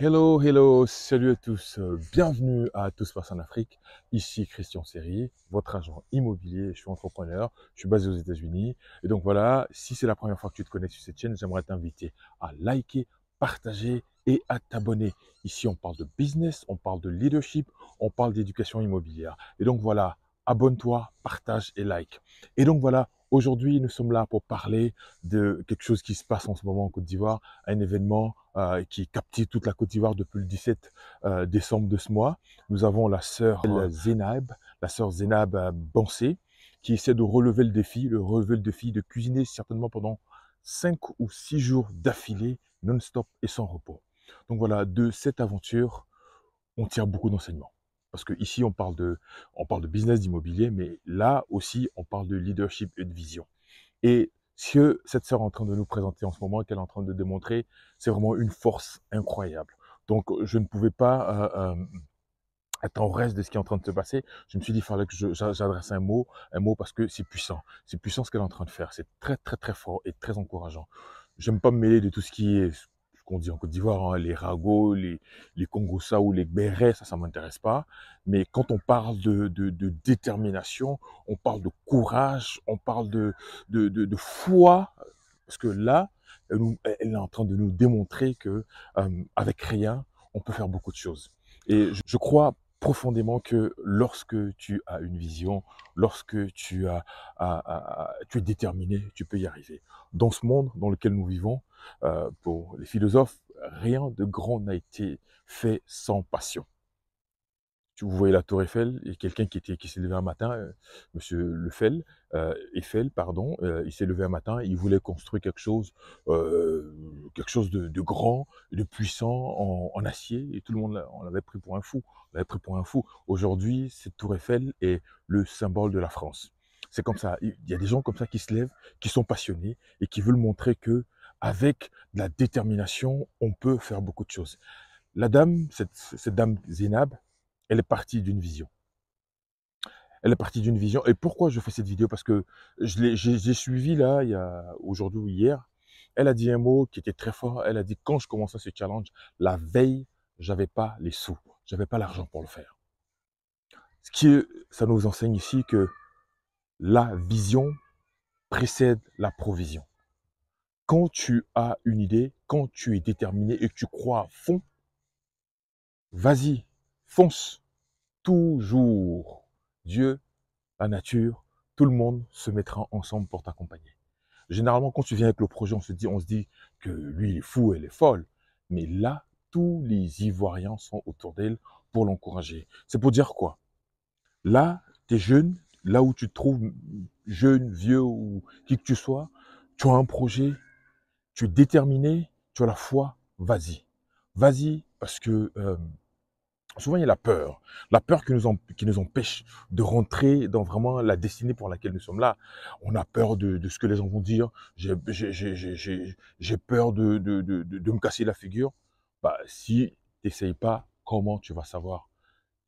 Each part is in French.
Hello, hello, salut à tous, bienvenue à Tous Passe en Afrique. Ici Christian Serrier, votre agent immobilier. Je suis entrepreneur, je suis basé aux États-Unis. Et donc voilà, si c'est la première fois que tu te connectes sur cette chaîne, j'aimerais t'inviter à liker, partager et à t'abonner. Ici, on parle de business, on parle de leadership, on parle d'éducation immobilière. Et donc voilà, abonne-toi, partage et like. Et donc voilà, aujourd'hui, nous sommes là pour parler de quelque chose qui se passe en ce moment en Côte d'Ivoire, un événement qui captive toute la Côte d'Ivoire depuis le 17 décembre de ce mois. Nous avons la sœur Zénab, Bansé, qui essaie de relever le défi de cuisiner certainement pendant 5 ou 6 jours d'affilée, non-stop et sans repos. Donc voilà, de cette aventure, on tire beaucoup d'enseignements. Parce que ici, on parle de business d'immobilier, mais là aussi, on parle de leadership et de vision. Et ce que cette sœur est en train de nous présenter en ce moment, qu'elle est en train de démontrer, c'est vraiment une force incroyable. Donc, je ne pouvais pas être en reste de ce qui est en train de se passer. Je me suis dit, il fallait que j'adresse un mot parce que c'est puissant. C'est puissant ce qu'elle est en train de faire. C'est très, très, très fort et très encourageant. J'aime pas me mêler de tout ce qui est, ce qu'on dit en Côte d'Ivoire, hein, les ragots, les Congossa ou les bérets, ça m'intéresse pas. Mais quand on parle de détermination, on parle de courage, on parle de foi, parce que là, elle est en train de nous démontrer que avec rien, on peut faire beaucoup de choses. Et je crois profondément que lorsque tu as une vision, lorsque tu es déterminé, tu peux y arriver. Dans ce monde dans lequel nous vivons, pour les philosophes, rien de grand n'a été fait sans passion. Vous voyez la tour Eiffel, il y a quelqu'un qui s'est levé un matin, monsieur Eiffel, pardon, il s'est levé un matin, il voulait construire quelque chose de grand, de puissant en acier, et tout le monde on l'avait pris pour un fou. On l'avait pris pour un fou. Aujourd'hui, cette tour Eiffel est le symbole de la France. C'est comme ça. Il y a des gens comme ça qui se lèvent, qui sont passionnés et qui veulent montrer que avec de la détermination, on peut faire beaucoup de choses. La dame, cette dame Zénab, elle est partie d'une vision. Elle est partie d'une vision. Et pourquoi je fais cette vidéo? Parce que j'ai suivi là, il y a aujourd'hui ou hier. Elle a dit un mot qui était très fort. Elle a dit, quand je commençais ce challenge, la veille, j'avais pas les sous. J'avais pas l'argent pour le faire. Ça nous enseigne ici que la vision précède la provision. Quand tu as une idée, quand tu es déterminé et que tu crois à fond, vas-y, fonce. Toujours. Dieu, la nature, tout le monde se mettra ensemble pour t'accompagner. Généralement, quand tu viens avec le projet, on se dit que lui, il est fou, elle est folle. Mais là, tous les Ivoiriens sont autour d'elle pour l'encourager. C'est pour dire quoi? Là, tu es jeune, là où tu te trouves, jeune, vieux ou qui que tu sois, tu as un projet, tu es déterminé, tu as la foi, vas-y. Vas-y, parce que souvent, il y a la peur qui nous empêche de rentrer dans vraiment la destinée pour laquelle nous sommes là. On a peur de ce que les gens vont dire. J'ai peur de me casser la figure. Bah, si tu n'essayes pas, comment tu vas savoir?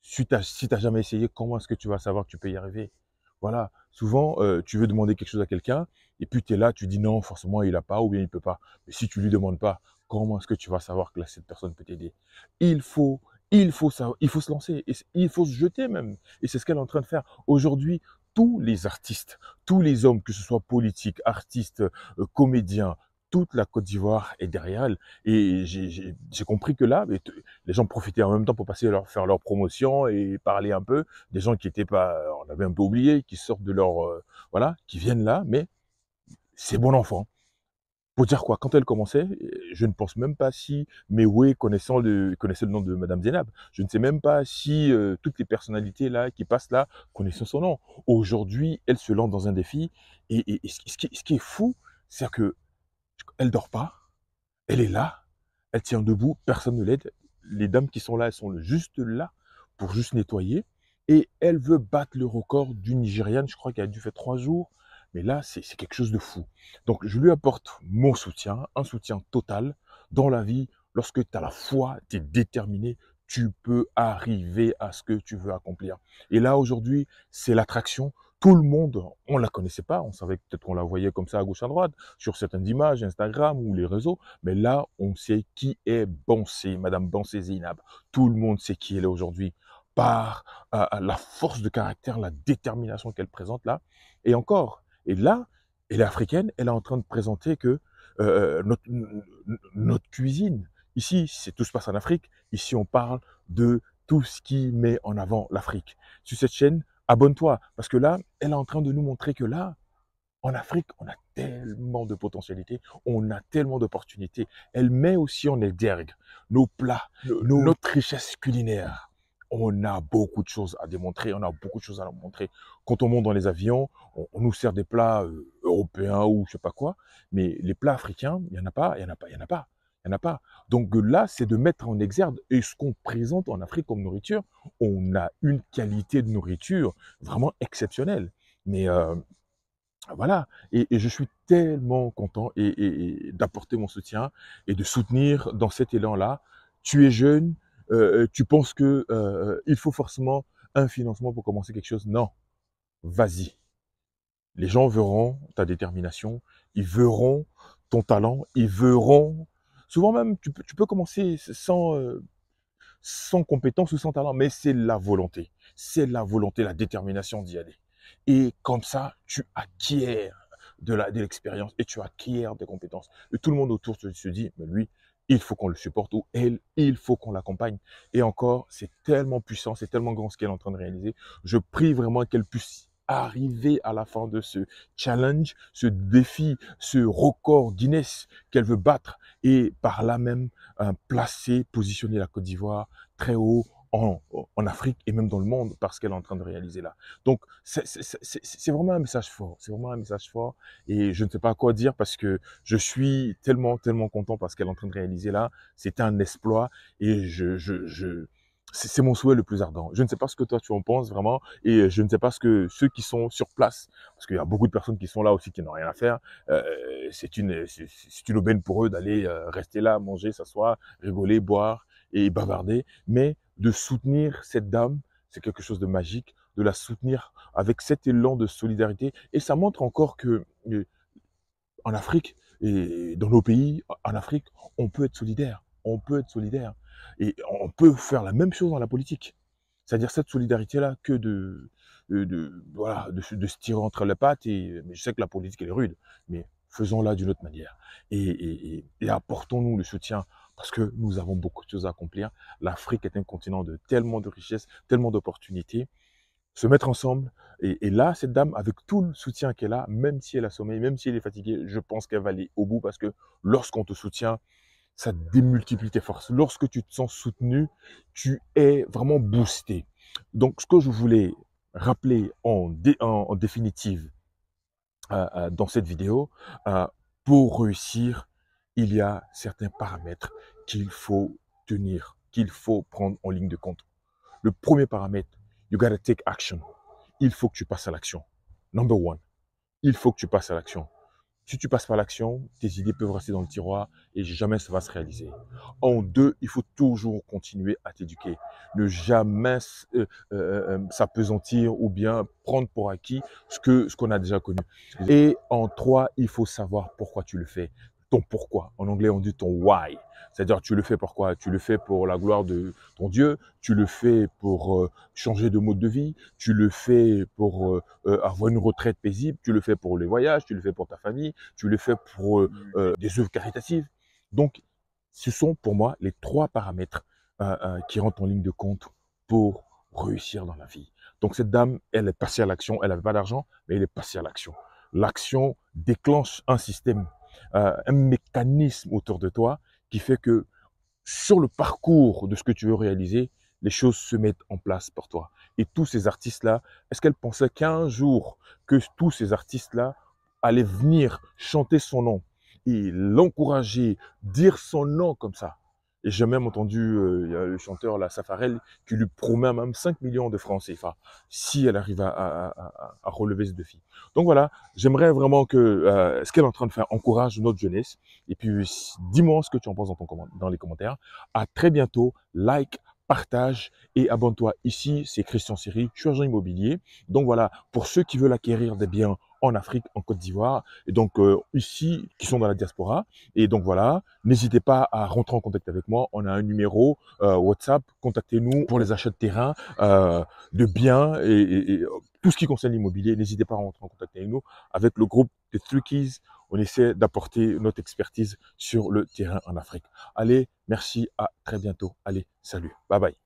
Si tu n'as jamais essayé, comment est-ce que tu vas savoir que tu peux y arriver? Voilà. Souvent, tu veux demander quelque chose à quelqu'un, et puis tu es là, tu dis non, forcément, il n'a pas, ou bien il ne peut pas. Mais si tu ne lui demandes pas, comment est-ce que tu vas savoir que là, cette personne peut t'aider? Il faut, il faut se lancer, et il faut se jeter même. Et c'est ce qu'elle est en train de faire. Aujourd'hui, tous les artistes, tous les hommes, que ce soit politiques, artistes, comédiens, toute la Côte d'Ivoire est derrière elle. Et j'ai compris que là, les gens profitaient en même temps pour faire leur promotion et parler un peu. Des gens qui étaient pas, on avait un peu oublié, qui sortent de leur, voilà, qui viennent là, mais c'est bon enfant. Pour dire quoi, quand elle commençait, je ne pense même pas si Mewé connaissait le nom de Madame Zénab. Je ne sais même pas si toutes les personnalités là qui passent là connaissaient son nom. Aujourd'hui, elle se lance dans un défi et ce qui est fou, c'est que elle dort pas, elle est là, elle tient debout, personne ne l'aide. Les dames qui sont là, elles sont juste là pour juste nettoyer. Et elle veut battre le record d'une Nigériane, je crois qu'elle a dû faire 3 jours. Mais là, c'est quelque chose de fou. Donc, je lui apporte mon soutien, un soutien total dans la vie. Lorsque tu as la foi, tu es déterminé, tu peux arriver à ce que tu veux accomplir. Et là, aujourd'hui, c'est l'attraction. tout le monde, on la connaissait pas, on savait peut-être qu'on la voyait comme ça à gauche à droite, sur certaines images, Instagram ou les réseaux, mais là, on sait qui est Beyoncé, Madame Beyoncé Zainab. Tout le monde sait qui elle est aujourd'hui, par la force de caractère, la détermination qu'elle présente là. Et encore, et là, elle est africaine, elle est en train de présenter que notre cuisine, ici, c'est tout se passe en Afrique, ici on parle de tout ce qui met en avant l'Afrique. Sur cette chaîne, abonne-toi, parce que là, elle est en train de nous montrer que là, en Afrique, on a tellement de potentialités, on a tellement d'opportunités. Elle met aussi en exergue nos plats, notre richesse culinaire. On a beaucoup de choses à démontrer, on a beaucoup de choses à montrer. Quand on monte dans les avions, on nous sert des plats européens ou je sais pas quoi, mais les plats africains, il y en a pas, il y en a pas, il y en a pas. Il n'y en a pas. Donc là, c'est de mettre en exergue et ce qu'on présente en Afrique comme nourriture. On a une qualité de nourriture vraiment exceptionnelle. Mais voilà, et je suis tellement content et d'apporter mon soutien et de soutenir dans cet élan-là. Tu es jeune, tu penses que il faut forcément un financement pour commencer quelque chose. Non, vas-y. Les gens verront ta détermination, ils verront ton talent, ils verront. Souvent même, tu peux commencer sans compétence ou sans talent, mais c'est la volonté. C'est la volonté, la détermination d'y aller. Et comme ça, tu acquiers de l'expérience et tu acquiers des compétences. Et tout le monde autour se dit, mais lui, il faut qu'on le supporte ou elle, il faut qu'on l'accompagne. Et encore, c'est tellement puissant, c'est tellement grand ce qu'elle est en train de réaliser. Je prie vraiment qu'elle puisse arriver à la fin de ce challenge, ce défi, ce record Guinness qu'elle veut battre et par là même placer, positionner la Côte d'Ivoire très haut en Afrique et même dans le monde parce qu'elle est en train de réaliser là. Donc, c'est vraiment un message fort. C'est vraiment un message fort et je ne sais pas quoi dire parce que je suis tellement, tellement content parce qu'elle est en train de réaliser là. C'est un exploit et c'est mon souhait le plus ardent. Je ne sais pas ce que toi tu en penses vraiment et je ne sais pas ce que ceux qui sont sur place, parce qu'il y a beaucoup de personnes qui sont là aussi qui n'ont rien à faire, c'est une aubaine pour eux d'aller rester là, manger, s'asseoir, rigoler, boire et bavarder, mais de soutenir cette dame, c'est quelque chose de magique, de la soutenir avec cet élan de solidarité et ça montre encore que en Afrique et dans nos pays, en Afrique, on peut être solidaire. On peut être solidaire. Et on peut faire la même chose dans la politique. C'est-à-dire cette solidarité-là que voilà, de se tirer entre les pattes. Mais je sais que la politique, elle est rude. Mais faisons-la d'une autre manière. Et apportons-nous le soutien parce que nous avons beaucoup de choses à accomplir. L'Afrique est un continent de tellement de richesses, tellement d'opportunités se mettre ensemble. Et là, cette dame, avec tout le soutien qu'elle a, même si elle a sommeil, même si elle est fatiguée, je pense qu'elle va aller au bout parce que lorsqu'on te soutient, ça démultiplie tes forces. Lorsque tu te sens soutenu, tu es vraiment boosté. Donc, ce que je voulais rappeler en définitive dans cette vidéo, euh, pour réussir, il y a certains paramètres qu'il faut tenir, qu'il faut prendre en ligne de compte. Le premier paramètre, you gotta take action. Il faut que tu passes à l'action. Number one, il faut que tu passes à l'action. Si tu passes pas à l'action, tes idées peuvent rester dans le tiroir et jamais ça va se réaliser. En deux, il faut toujours continuer à t'éduquer. Ne jamais s'apesantir ou bien prendre pour acquis ce qu'on a déjà connu. Et en trois, il faut savoir pourquoi tu le fais. Ton pourquoi. En anglais, on dit ton why. C'est-à-dire, tu le fais pourquoi? Tu le fais pour la gloire de ton Dieu, tu le fais pour changer de mode de vie, tu le fais pour avoir une retraite paisible, tu le fais pour les voyages, tu le fais pour ta famille, tu le fais pour des œuvres caritatives. Donc, ce sont pour moi les trois paramètres qui rentrent en ligne de compte pour réussir dans la vie. Donc, cette dame, elle est passée à l'action, elle n'avait pas d'argent, mais elle est passée à l'action. L'action déclenche un système, un mécanisme autour de toi qui fait que sur le parcours de ce que tu veux réaliser, les choses se mettent en place pour toi. Et tous ces artistes-là, est-ce qu'elle pensait qu'un jour que tous ces artistes-là allaient venir chanter son nom et l'encourager, dire son nom comme ça? Et j'ai même entendu il y a le chanteur là, Safarel, qui lui promet même 5 millions de francs CFA si elle arrive à relever ce défi. Donc voilà, j'aimerais vraiment que ce qu'elle est en train de faire encourage notre jeunesse. Et puis dis-moi ce que tu en penses dans les commentaires. À très bientôt. Like, partage et abonne-toi. Ici, c'est Christian Seri, je suis agent immobilier. Donc voilà, pour ceux qui veulent acquérir des biens en Afrique, en Côte d'Ivoire, et donc ici, qui sont dans la diaspora. Et donc voilà, n'hésitez pas à rentrer en contact avec moi. On a un numéro WhatsApp, contactez-nous pour les achats de terrain, de biens et tout ce qui concerne l'immobilier. N'hésitez pas à rentrer en contact avec nous. Avec le groupe des Three Keys, on essaie d'apporter notre expertise sur le terrain en Afrique. Allez, merci, à très bientôt. Allez, salut, bye bye.